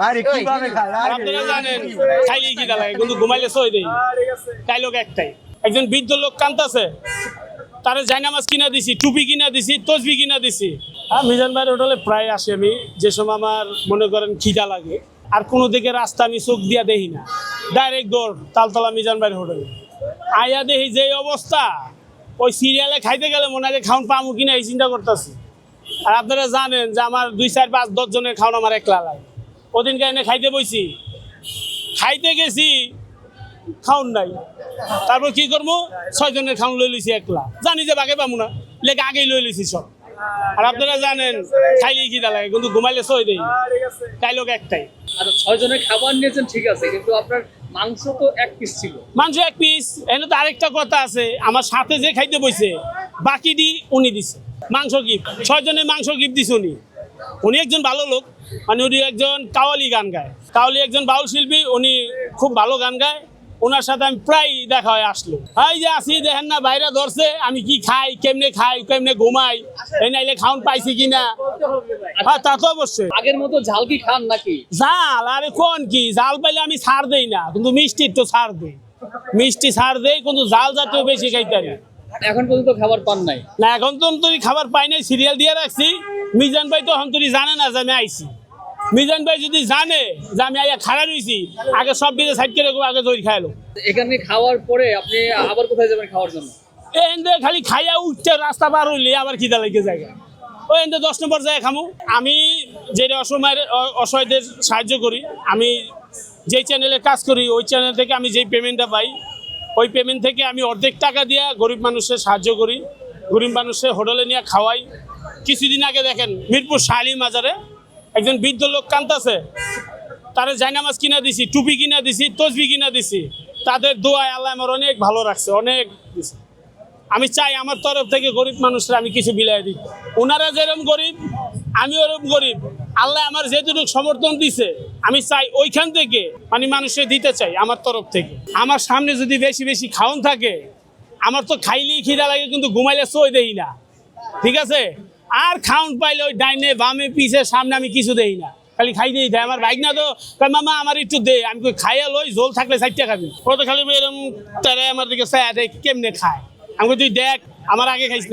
আরে কিভাবে খায় আর আপনারা জানেন খাইলেই খিদা লাগে কিন্তু ঘুমাইলে সই দেই খাইলোক একটাই একজন বৃদ্ধ লোক কান্তাছে তারে জায়নামাজ কিনা দিছি টুপি কিনা দিছি তসবি কিনা দিছি মিজান ভাইয়ের হোটেলে প্রায় আসি আমি যে সময় আমার মনে করেন খিদা লাগে আর কোনো দিকে রাস্তা আমি চোখ দিয়া দেখি না ডাইরেক্ট দৌড় তালতলা মিজান ভাইয়ের হোটেলে আয়া দেখি যে অবস্থা ওই সিরিয়ালে খাইতে গেলে মনে হয় খাওন পামু কিনা এই চিন্তা করতেছি আর আপনারা জানেন যে আমার 2 4 5 10 জনের খাওন আমার একলা লাগে ওদিন কাহিনে খাইতে বইছি খাইতে গেছি খাওন নাই তারপর কি করবো 6 জনের খাওন লই লইছি একলা জানি যে বাগে পাবো না লেগে আগেই লই লইছি সব আর আপনারা জানেন খাইলেই খিদা লাগে কিন্তু ঘুমাইলে সই দেই খাইলোক একটাই আর 6 জনের খাবার নিয়েছেন ঠিক আছে কিন্তু আপনার মাংস তো এক পিস ছিল মাংস এক পিস এনে তো আরেকটা কথা আছে আমার সাথে যে খাইতে বইছে বাকিটি উনি দিছে মাংস গিফট 6 জনের মাংস গিফট দিছে উনি একজন ভালো লোক মানে উনি একজন কাওয়ালি গান গায় কাওয়ালি একজন বাউল শিল্পী উনি খুব ভালো গান গায় ওনার সাথে আমি প্রায় দেখা হয় আসলো এই যে আসি দেখেন না বাইরে ধরছে আমি কি খাই কেমনে ঘুমাই এই নাইলে খাওন পাইছি কিনা হ্যাঁ তা তো অবশ্যই আগের মতো ঝাল কি খান নাকি জাল আরে কোন কি জাল পাইলে আমি ছাড় দেই না কিন্তু মিষ্টি তো ছাড় দেই মিষ্টি ছাড় দেই কিন্তু জাল জাতীয় বেশি খাইতে না এখন পর্যন্ত খাবার পান নাই না এখন তো অন্তরি খাবার পাই নাই সিরিয়াল দিয়ে রাখছি মিজান ভাই তো অন্তরি জানে না যে আমি আইছি মিজান ভাই যদি জানে যে আমি আইয়া খাড়া রইছি আগে সব দিকে সাইড করে আগে দই খাইলো এখানে খাওয়ার পরে আপনি আবার কোথায় যাবেন খাওয়ার জন্য এনে খালি খাইয়া উঠতে রাস্তা পার হইলে আবার খিদা লাগে জায়গা ওই এনে 10 নম্বর জায়গা খামু আমি যেটা অসহায়দের সাহায্য করি আমি যেই চ্যানেলে কাজ করি ওই চ্যানেল থেকে আমি যেই পেমেন্টটা পাই ওই পেমেন্ট থেকে আমি অর্ধেক টাকা দিয়ে গরিব মানুষের সাহায্য করি গরিব মানুষের হোটেলে নিয়ে খাওয়াই কিছুদিন আগে দেখেন মিরপুর শালি মাজারে একজন বৃদ্ধ লোক কান্তাছে তারে জায়নামাজ কিনা দিছি টুপি কিনা দিছি তসবি কিনা দিছি তাদের দোয়ায় আল্লাহ আমার অনেক ভালো রাখছে অনেক দিছে আমি চাই আমার তরফ থেকে গরিব মানুষরা আমি কিছু বিলাই দিই ওনারা যেরকম গরিব আমি ওরকম গরিব আল্লাহ আমার যেটুকু সমর্থন দিছে আমি চাই ওইখান থেকে মানে মানুষের দিতে চাই আমার তরফ থেকে আমার সামনে যদি বেশি বেশি খাওন থাকে আমার তো খাইলেই খিদা লাগে কিন্তু ঘুমাইলে সই দেই না ঠিক আছে আর খাউন পাইলে ওই ডাইনে বামে পিছে সামনে আমি কিছু দেই না খালি খাই দিই দেয় আমার বাইক না তো মামা আমার একটু দে আমি খাইয়া লই জোল থাকলে 60 টাকা খাবি ও তো খালি এরকম তারা আমার দিকে চাই কেমনে খায় আমি তুই দেখ আমার আগে খাইস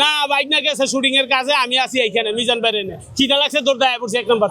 না বাইক না গেছে শুটিং এর কাজে আমি আছি এইখানে মিজান বাইরে খিদা লাগছে তোর দায় পড়ছে 1 নম্বর